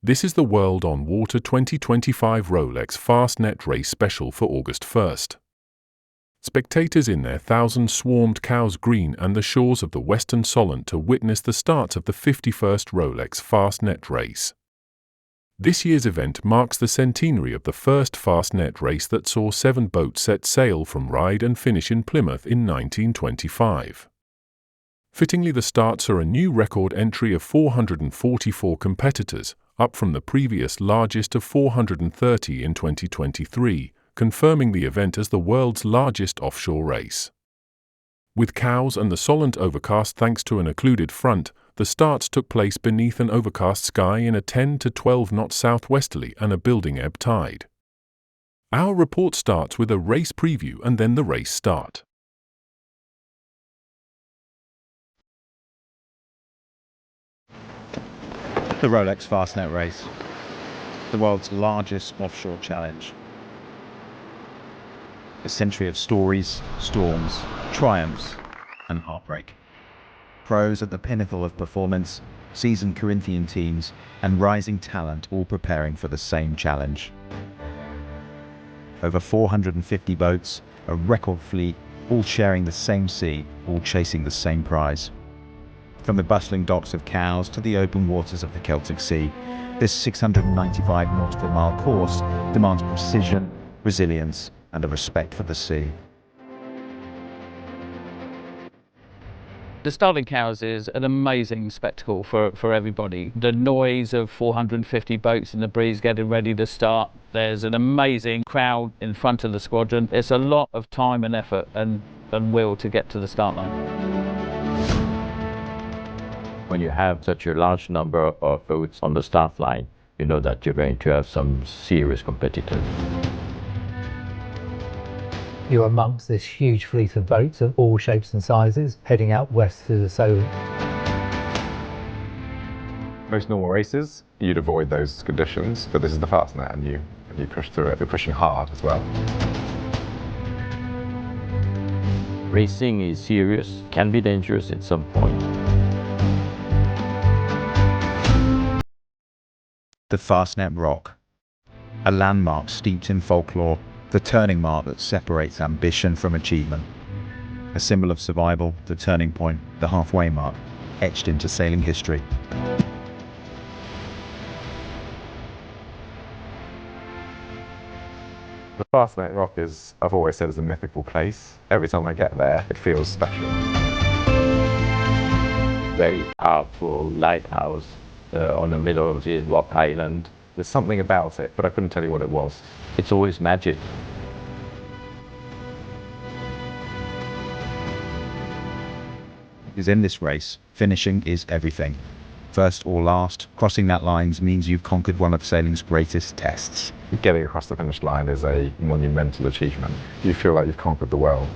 This is the World on Water 2025 Rolex Fastnet Race special for August 1st. Spectators in their thousands swarmed Cowes Green and the shores of the western Solent to witness the start of the 51st Rolex Fastnet Race. This year's event marks the centenary of the first Fastnet race that saw 7 boats set sail from Ryde and finish in Plymouth in 1925. Fittingly, the starts are a new record entry of 444 competitors, up from the previous largest of 430 in 2023, confirming the event as the world's largest offshore race. With Cowes and the Solent overcast thanks to an occluded front, the starts took place beneath an overcast sky in a 10 to 12 knot southwesterly and a building ebb tide. Our report starts with a race preview and then the race start. The Rolex Fastnet Race, the world's largest offshore challenge. A century of stories, storms, triumphs, and heartbreak. Pros at the pinnacle of performance, seasoned Corinthian teams, and rising talent all preparing for the same challenge. Over 450 boats, a record fleet, all sharing the same sea, all chasing the same prize. From the bustling docks of Cowes to the open waters of the Celtic Sea, this 695 nautical mile course demands precision, resilience, and a respect for the sea. The start in Cowes is an amazing spectacle for everybody. The noise of 450 boats in the breeze getting ready to start. There's an amazing crowd in front of the squadron. It's a lot of time and effort and will to get to the start line. When you have such a large number of boats on the start line, you know that you're going to have some serious competitors. You're amongst this huge fleet of boats of all shapes and sizes heading out west to the Solent. Most normal races, you'd avoid those conditions, but this is the Fastnet and you push through it. You're pushing hard as well. Racing is serious, can be dangerous at some point. The Fastnet Rock, a landmark steeped in folklore, the turning mark that separates ambition from achievement. A symbol of survival, the turning point, the halfway mark, etched into sailing history. The Fastnet Rock is, I've always said, is a mythical place. Every time I get there, it feels special. Very powerful lighthouse on the middle of the rock island. There's something about it, but I couldn't tell you what it was. It's always magic. Because in this race, finishing is everything. First or last, crossing that line means you've conquered one of sailing's greatest tests. Getting across the finish line is a monumental achievement. You feel like you've conquered the world.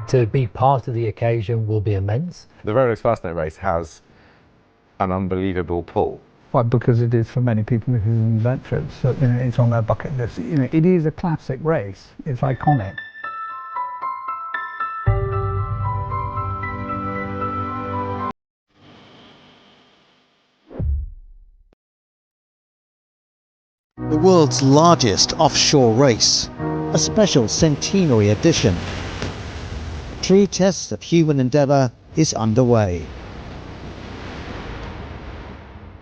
To be part of the occasion will be immense. The Rolex Fastnet Race has an unbelievable pull. Why? Because it is for many people who adventure it, so it's on their bucket list. It is a classic race. It's iconic. The world's largest offshore race, a special centenary edition. True test of human endeavour is underway.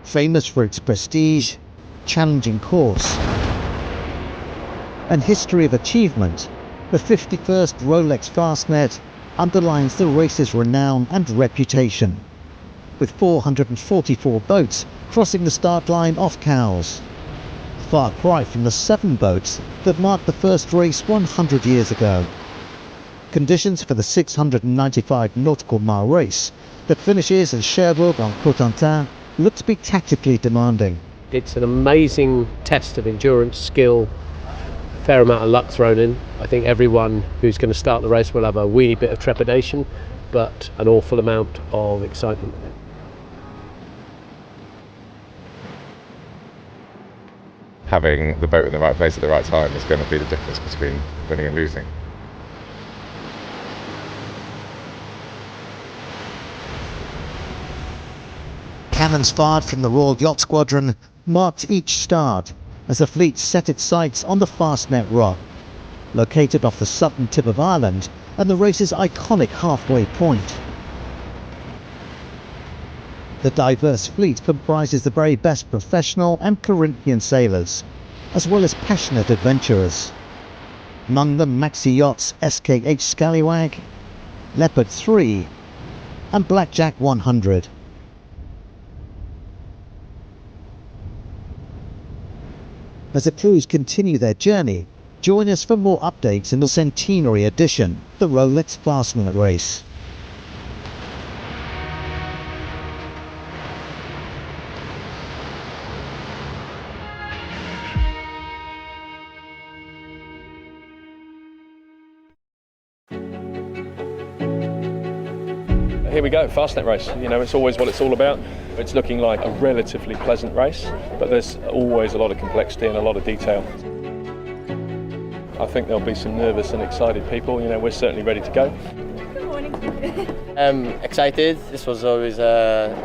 Famous for its prestige, challenging course, and history of achievement, the 51st Rolex Fastnet underlines the race's renown and reputation, with 444 boats crossing the start line off Cowes. Far cry from the 7 boats that marked the first race 100 years ago. Conditions for the 695 nautical mile race that finishes in Cherbourg-en-Cotentin look to be tactically demanding. It's an amazing test of endurance, skill, fair amount of luck thrown in. I think everyone who's going to start the race will have a wee bit of trepidation, but an awful amount of excitement. Having the boat in the right place at the right time is going to be the difference between winning and losing. Cannons fired from the Royal Yacht Squadron marked each start as the fleet set its sights on the Fastnet Rock, located off the southern tip of Ireland and the race's iconic halfway point. The diverse fleet comprises the very best professional and Corinthian sailors, as well as passionate adventurers. Among them maxi yachts SKH Scallywag, Leopard 3 and Blackjack 100. As the crews continue their journey, join us for more updates in the centenary edition, the Rolex Fastnet Race. Here we go, Fastnet Race. You know, it's always what it's all about. It's looking like a relatively pleasant race, but there's always a lot of complexity and a lot of detail. I think there'll be some nervous and excited people. You know, we're certainly ready to go. Good morning. I'm excited. This was always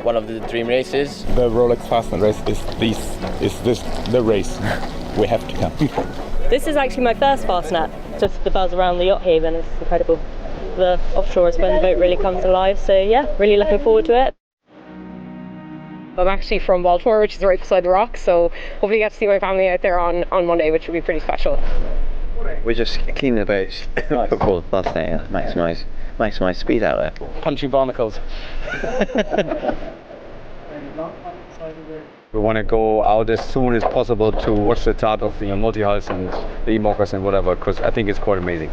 one of the dream races. The Rolex Fastnet Race is the race. We have to come. This is actually my first Fastnet. Just the buzz around the yacht haven is incredible. The offshore is when the boat really comes alive, so yeah, really looking forward to it. I'm actually from Baltimore, which is right beside the rock, so hopefully get to see my family out there on Monday, which will be pretty special. We're just cleaning the boats before the Fastnet, maximise speed out there. Punching barnacles. We want to go out as soon as possible to watch the start of the multi-hulls and the E-mockers and whatever, because I think it's quite amazing.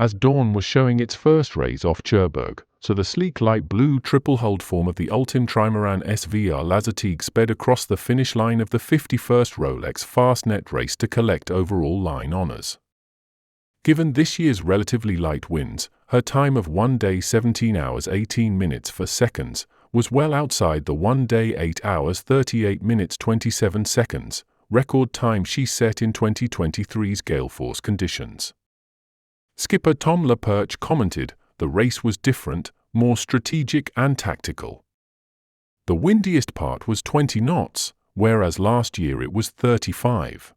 As dawn was showing its first rays off Cherbourg, so the sleek light blue triple-hulled form of the Ultim trimaran SVR Lazartigue sped across the finish line of the 51st Rolex Fastnet Race to collect overall line honours. Given this year's relatively light winds, her time of 1 day 17 hours 18 minutes 4 seconds was well outside the 1 day 8 hours 38 minutes 27 seconds record time she set in 2023's gale-force conditions. Skipper Tom LaPerche commented, "The race was different, more strategic and tactical. The windiest part was 20 knots, whereas last year it was 35.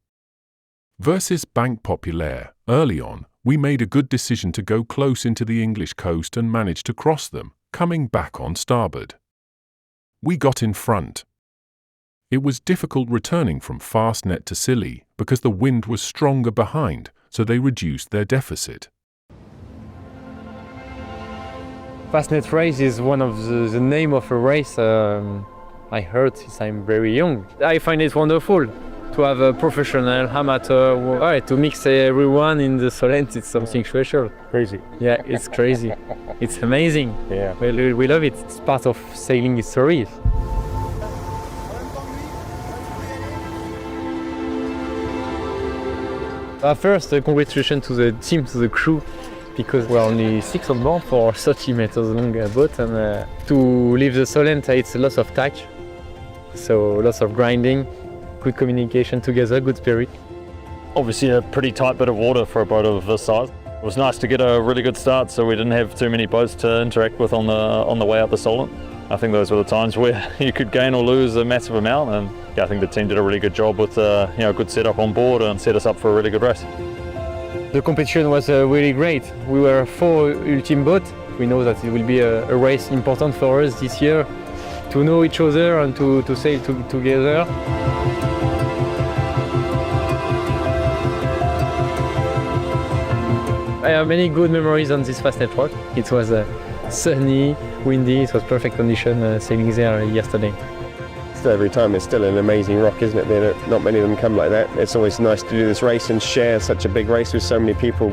Versus Banque Populaire, early on, we made a good decision to go close into the English coast and managed to cross them, coming back on starboard. We got in front. It was difficult returning from Fastnet to Scilly because the wind was stronger behind, so they reduced their deficit." Fastnet Race is one of the name of a race I heard since I'm very young. I find it wonderful to have a professional, amateur, to mix everyone in the Solent. It's something special. Crazy. Yeah, it's crazy. It's amazing. Yeah. We love it. It's part of sailing history. First, congratulations to the team, to the crew, because we're only 6 on board for 30 meters long boat, and to leave the Solent, it's a lot of tack. So lots of grinding, good communication together, good spirit. Obviously a pretty tight bit of water for a boat of this size. It was nice to get a really good start so we didn't have too many boats to interact with on the way up the Solent. I think those were the times where you could gain or lose a massive amount, and I think the team did a really good job with a good setup on board and set us up for a really good race. The competition was really great. We were 4 Ultim boats. We know that it will be a race important for us this year, to know each other and to sail together. I have many good memories on this Fastnet rock. It was sunny, windy, it was perfect condition sailing there yesterday. Every time it's still an amazing rock, isn't it? Not many of them come like that. It's always nice to do this race and share such a big race with so many people,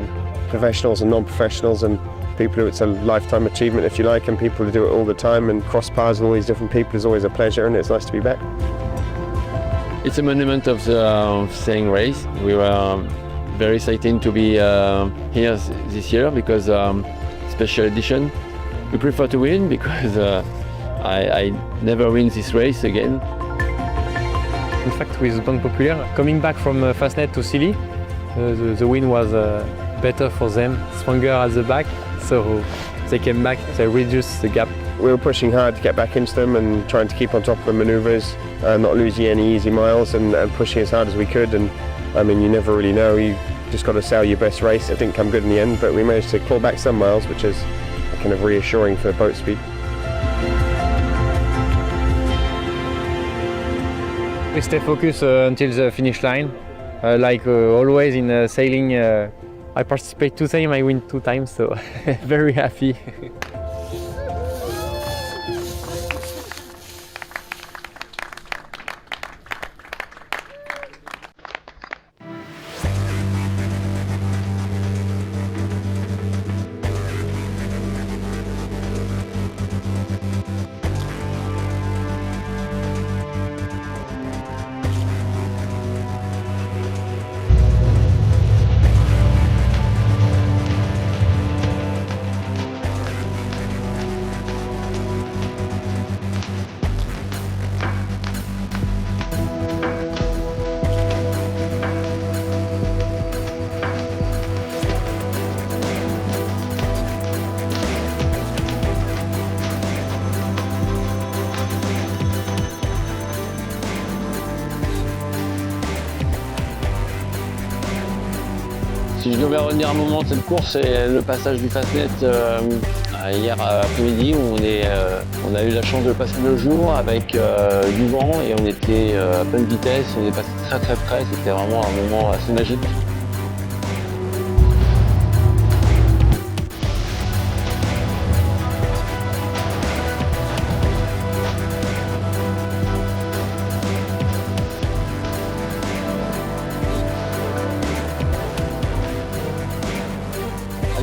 professionals and non-professionals, and people who it's a lifetime achievement, if you like, and people who do it all the time and cross paths with all these different people is always a pleasure, and it's nice to be back. It's a monument of the sailing race. We were very excited to be here this year because special edition. We prefer to win because I never win this race again. In fact, with Banque Populaire, coming back from Fastnet to Scilly, the wind was better for them, stronger at the back, so they came back, they reduced the gap. We were pushing hard to get back into them and trying to keep on top of the manoeuvres, not losing any easy miles and pushing as hard as we could. And I mean, you never really know, you just got to sail your best race. It didn't come good in the end, but we managed to claw back some miles, which is kind of reassuring for boat speed. We stay focused until the finish line. Like always in sailing, I participate 2 times, I win 2 times, so very happy. Si je devais revenir un moment de cette course, c'est le passage du Fastnet hier après-midi où on a eu la chance de passer le jour avec du vent et on était à pleine vitesse, on est passé très très près, c'était vraiment un moment assez magique.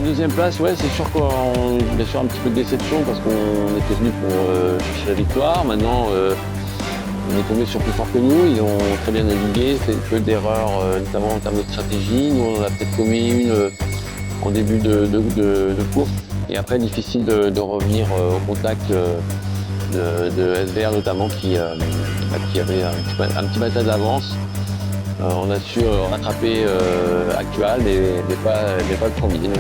Deuxième place, ouais, c'est sûr qu'on bien sûr un petit peu de déception parce qu'on était venu pour chercher la victoire. Maintenant, on est tombé sur plus fort que nous. Ils ont très bien navigué, fait peu d'erreurs, notamment en termes de stratégie. Nous, on en a peut-être commis une en début de course. Et après, difficile de revenir au contact de SVR notamment qui avait un petit matin d'avance. On a su rattraper Actual, mais pas le premier.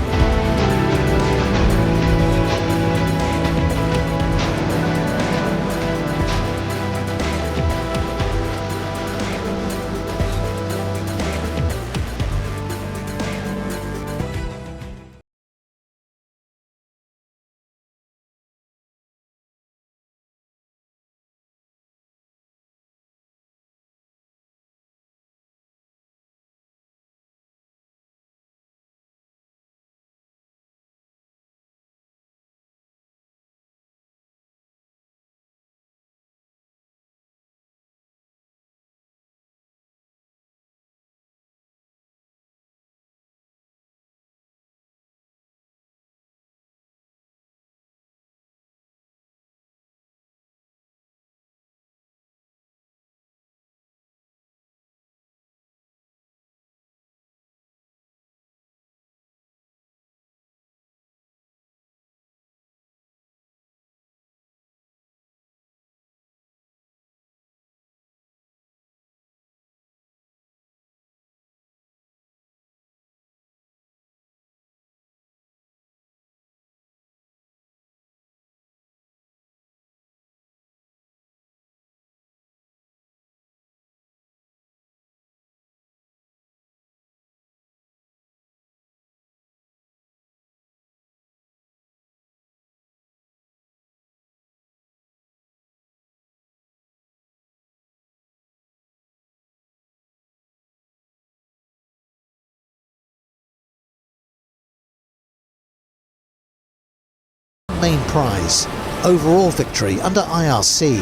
main prize, overall victory under IRC.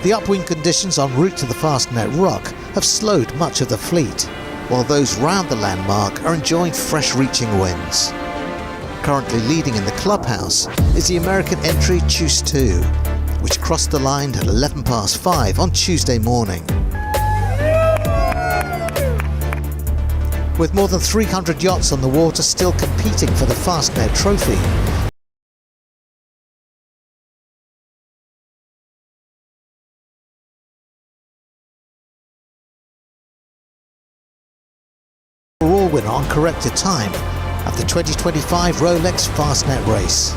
The upwind conditions en route to the Fastnet Rock have slowed much of the fleet, while those round the landmark are enjoying fresh reaching winds. Currently leading in the clubhouse is the American entry Choose 2, which crossed the line at 5:11 on Tuesday morning. With more than 300 yachts on the water still competing for the Fastnet trophy, overall winner on corrected time of the 2025 Rolex Fastnet Race.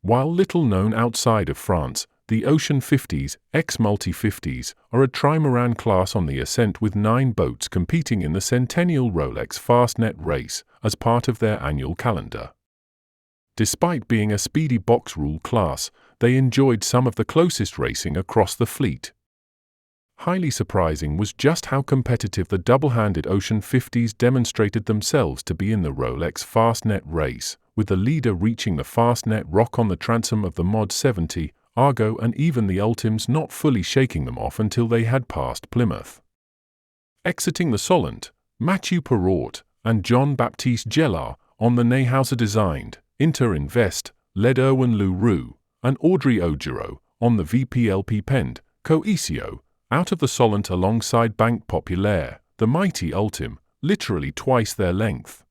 While little known outside of France, the Ocean 50s, ex-Multi 50s, are a trimaran class on the ascent with 9 boats competing in the centennial Rolex Fastnet Race as part of their annual calendar. Despite being a speedy box rule class, they enjoyed some of the closest racing across the fleet. Highly surprising was just how competitive the double-handed Ocean 50s demonstrated themselves to be in the Rolex Fastnet Race, with the leader reaching the Fastnet Rock on the transom of the Mod 70, Argo and even the Ultims not fully shaking them off until they had passed Plymouth. Exiting the Solent, Mathieu Perrault and Jean-Baptiste Gellard on the Neuhauser-designed Inter-Invest led Erwin Leroux and Audrey Augereau on the VPLP penned Coesio out of the Solent alongside Banque Populaire, the mighty Ultim, literally twice their length.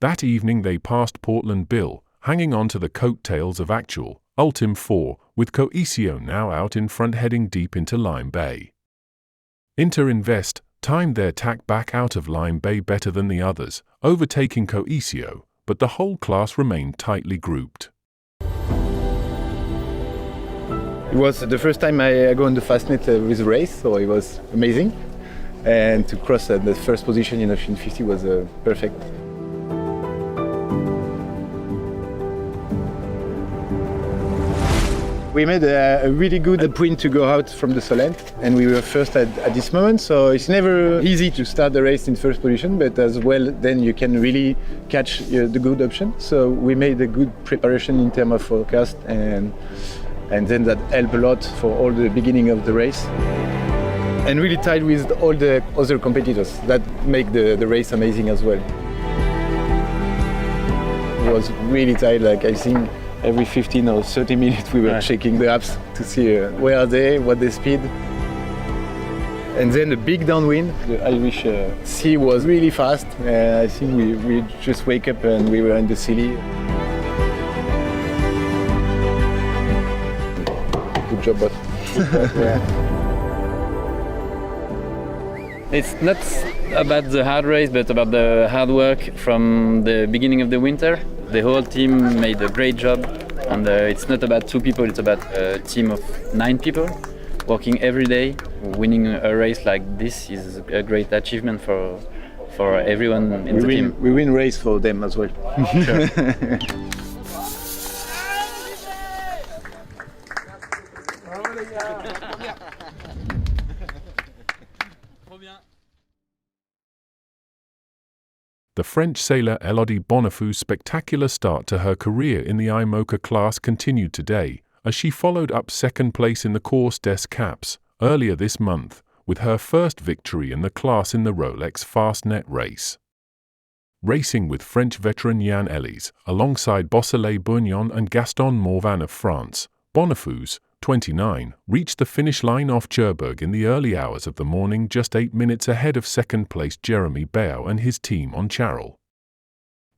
That evening they passed Portland Bill, hanging on to the coattails of actual Ultim 4, with Coesio now out in front heading deep into Lime Bay. Inter-Invest timed their tack back out of Lime Bay better than the others, overtaking Coesio, but the whole class remained tightly grouped. It was the first time I go on the Fastnet with a race, so it was amazing. And to cross the first position in Ocean 50 was perfect. We made a really good point to go out from the Solent, and we were first at this moment, so it's never easy to start the race in first position, but as well then you can really catch the good option. So we made a good preparation in terms of forecast, and then that helped a lot for all the beginning of the race. And really tied with all the other competitors that make the race amazing as well. It was really tight, like I think every 15 or 30 minutes we were checking the apps to see where are they, what the speed. And then the big downwind, the Irish sea was really fast. I think we just wake up and we were in the city. Good job, boss. It's not about the hard race, but about the hard work from the beginning of the winter. The whole team made a great job, and it's not about 2 people, it's about a team of 9 people working every day. Winning a race like this is a great achievement for everyone in the team. We win race for them as well. Sure. The French sailor Elodie Bonifaux's spectacular start to her career in the IMOCA class continued today, as she followed up second place in the Course des Caps earlier this month, with her first victory in the class in the Rolex Fastnet Race. Racing with French veteran Yann Ellis, alongside Bosselet Bourgnon and Gaston Morvan of France, Bonifaux, 29, reached the finish line off Cherbourg in the early hours of the morning, just 8 minutes ahead of second-placed Jeremy Bayou and his team on Charles.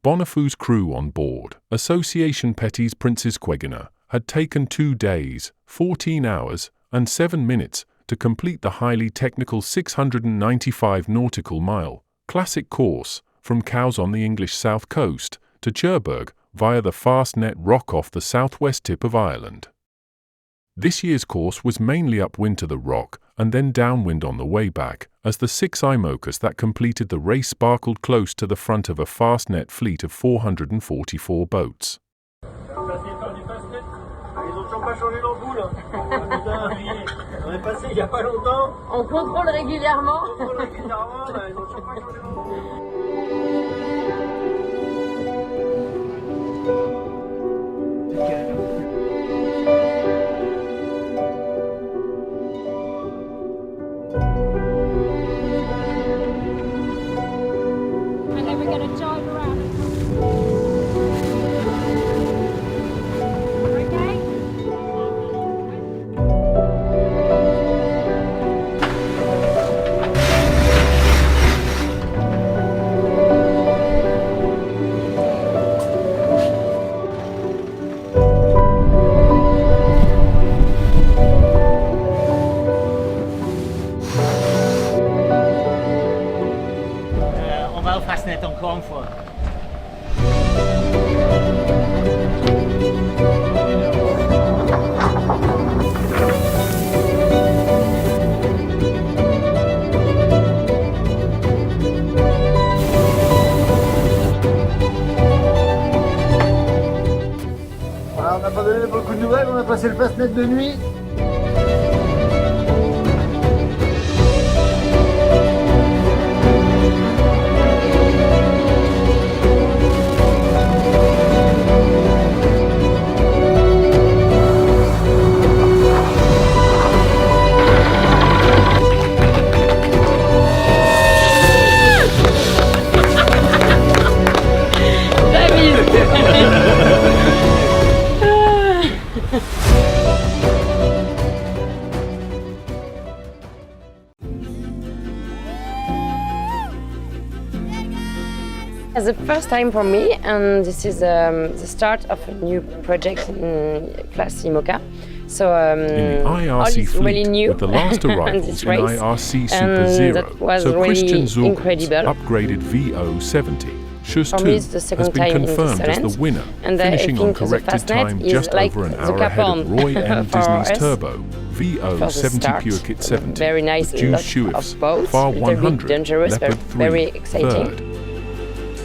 Bonifaux's crew on board, Association Petty's Princess Quegina, had taken 2 days, 14 hours, and 7 minutes to complete the highly technical 695 nautical mile classic course from Cowes on the English south coast to Cherbourg via the Fastnet Rock off the southwest tip of Ireland. This year's course was mainly upwind to the rock and then downwind on the way back, as the 6 IMOCAs that completed the race sparkled close to the front of a Fastnet fleet of 444 boats. pas changé l'ampoule. Putain, on est passé il y a pas longtemps. On contrôle régulièrement. On contrôle régulièrement, bah, ils ont toujours pas changé l'ampoule. And then we're going to join around. Okay? On va au Fastnet encore une fois. Voilà, on n'a pas donné beaucoup de nouvelles, on a passé le Fastnet de nuit. It's the first time for me, and this is the start of a new project in class IMOCA. So in the all IRC is fleet, really new with the last on arrivals this in race, IRC Super and Zero, that was so really Christian Zorgels, incredible. upgraded VO70, Schuss For 2, me, it's the second has been time in confirmed as Solent, the winner, and finishing on I think the corrected Fastnet time is just like over an the hour ahead of Capon Roy M. for Disney's us. Turbo, For the VO70 start, Pure Kit 70, very nice, with Juice lots Schuiff's, of boats, Far a little 100, bit dangerous, Leopard but 3, very exciting. third.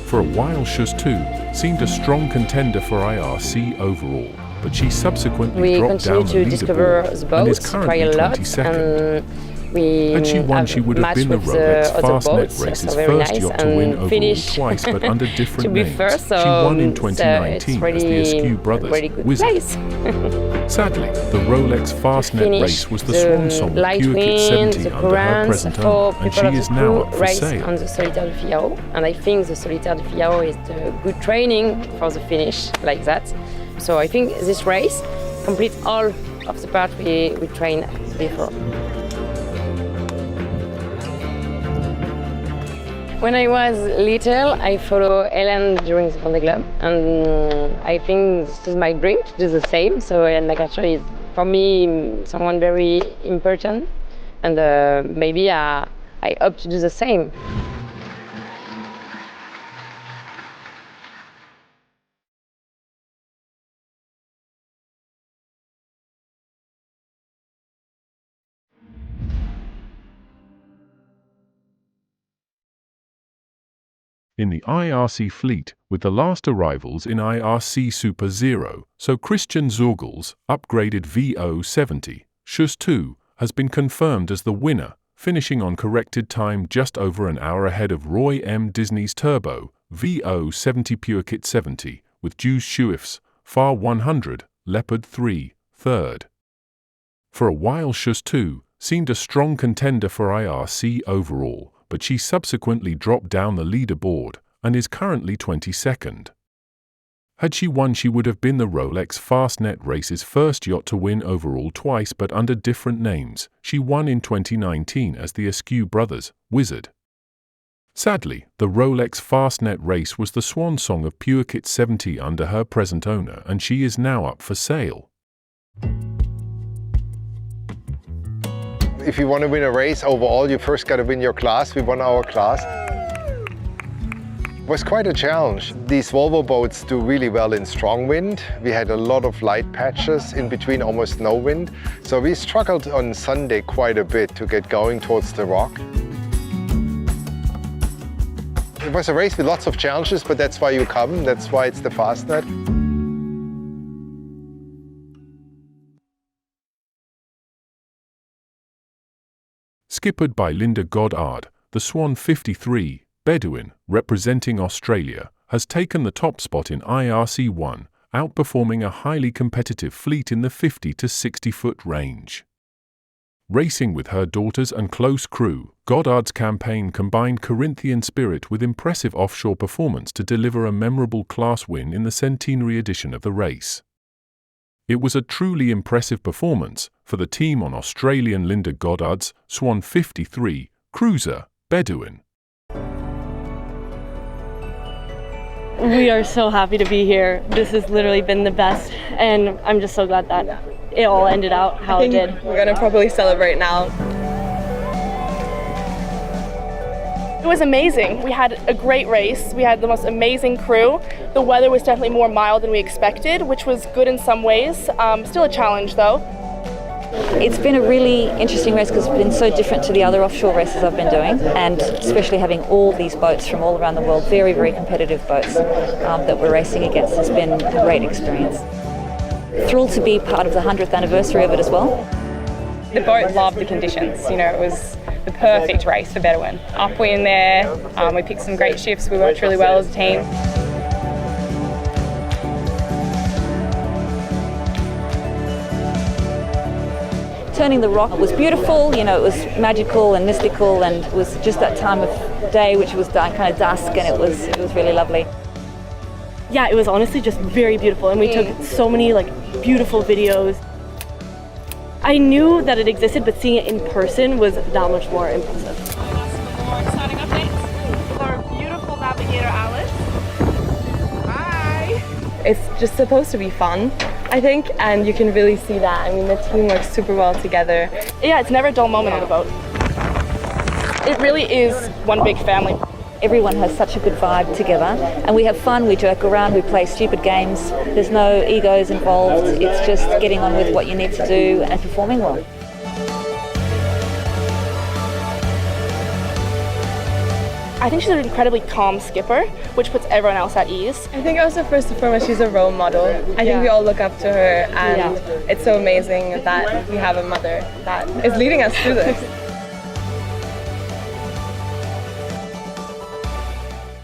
For a while, Schuss 2 seemed a strong contender for IRC overall, but she subsequently We dropped continue down to the discover leaderboard the and is boats, try currently a lot, 22nd. and we Had she won, have she would have matched been the with Rolex other Fastnet boats, Race's so very first nice, yacht to win and overall finish twice, but under different to be names. first, so she won in it's 2019 really as the Askew Brothers very good Wizard. place. Sadly, the Rolex Fastnet Finish Race was the the swan song of light Pure Kit wind, 70 the under her currents present for owner, and people she of is the now crew up for race sale. on the Solitaire de Figaro, and I think the Solitaire de Figaro is the good training for the finish like that. So I think this race completes all of the part we trained before. When I was little, I followed Helen during the Vendée Globe, and I think this is my dream to do the same. So Nagacho is, for me, someone very important, and maybe I hope to do the same. In the IRC fleet, with the last arrivals in IRC Super Zero, so Christian Zorgels, upgraded VO70, Schuss 2, has been confirmed as the winner, finishing on corrected time just over an hour ahead of Roy M. Disney's Turbo, VO70 Pure Kit 70, with Juice Schuiff's, Far 100, Leopard 3, third. For a while, Schuss 2 seemed a strong contender for IRC overall, but she subsequently dropped down the leaderboard and is currently 22nd. Had she won, she would have been the Rolex Fastnet Race's first yacht to win overall twice, but under different names. She won in 2019 as the Askew Brothers Wizard. Sadly, the Rolex Fastnet Race was the swan song of Pure Kit 70 under her present owner, and she is now up for sale. If you want to win a race overall, you first got to win your class. We won our class. It was quite a challenge. These Volvo boats do really well in strong wind. We had a lot of light patches, in between almost no wind. So we struggled on Sunday quite a bit to get going towards the rock. It was a race with lots of challenges, but that's why you come. That's why it's the Fastnet. Skippered by Linda Goddard, the Swan 53, Bedouin, representing Australia, has taken the top spot in IRC1, outperforming a highly competitive fleet in the 50 to 60-foot range. Racing with her daughters and close crew, Goddard's campaign combined Corinthian spirit with impressive offshore performance to deliver a memorable class win in the centenary edition of the race. It was a truly impressive performance for the team on Australian Linda Goddard's Swan 53 cruiser, Bedouin. We are so happy to be here. This has literally been the best, and I'm just so glad that it all ended out how it did. We're gonna probably celebrate now. It was amazing. We had a great race. We had the most amazing crew. The weather was definitely more mild than we expected, which was good in some ways. Still a challenge though. It's been a really interesting race because it's been so different to the other offshore races I've been doing, and especially having all these boats from all around the world, very, very competitive boats that we're racing against has been a great experience. Thrilled to be part of the 100th anniversary of it as well. The boat loved the conditions, you know, it was the perfect race for Bedouin. Upwind there, we picked some great shifts, we worked really well as a team. Turning the rock was beautiful, you know, it was magical and mystical, and it was just that time of day which was kind of dusk, and it was really lovely. Yeah, it was honestly just very beautiful, and we took so many beautiful videos. I knew that it existed, but seeing it in person was that much more impressive. More exciting updates with our beautiful navigator Alice. Hi! It's just supposed to be fun, I think, and you can really see that. I mean, the team works super well together. Yeah, it's never a dull moment on the boat. It really is one big family. Everyone has such a good vibe together, and we have fun, we joke around, we play stupid games. There's no egos involved, it's just getting on with what you need to do and performing well. I think she's an incredibly calm skipper, which puts everyone else at ease. I think also first and foremost she's a role model. I think we all look up to her, and it's so amazing that we have a mother that is leading us through this.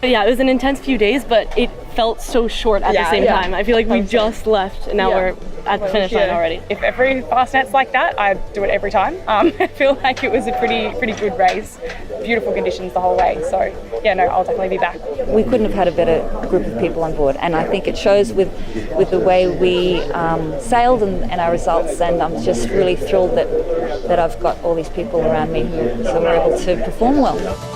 Yeah, it was an intense few days, but it felt so short at the same time. I feel like we just left and now we're at the finish line already. If every Fastnet's like that, I'd do it every time. I feel like it was a pretty good race. Beautiful conditions the whole way. So yeah, no, I'll definitely be back. We couldn't have had a better group of people on board, and I think it shows with the way we sailed and our results, and I'm just really thrilled that I've got all these people around me so we're able to perform well.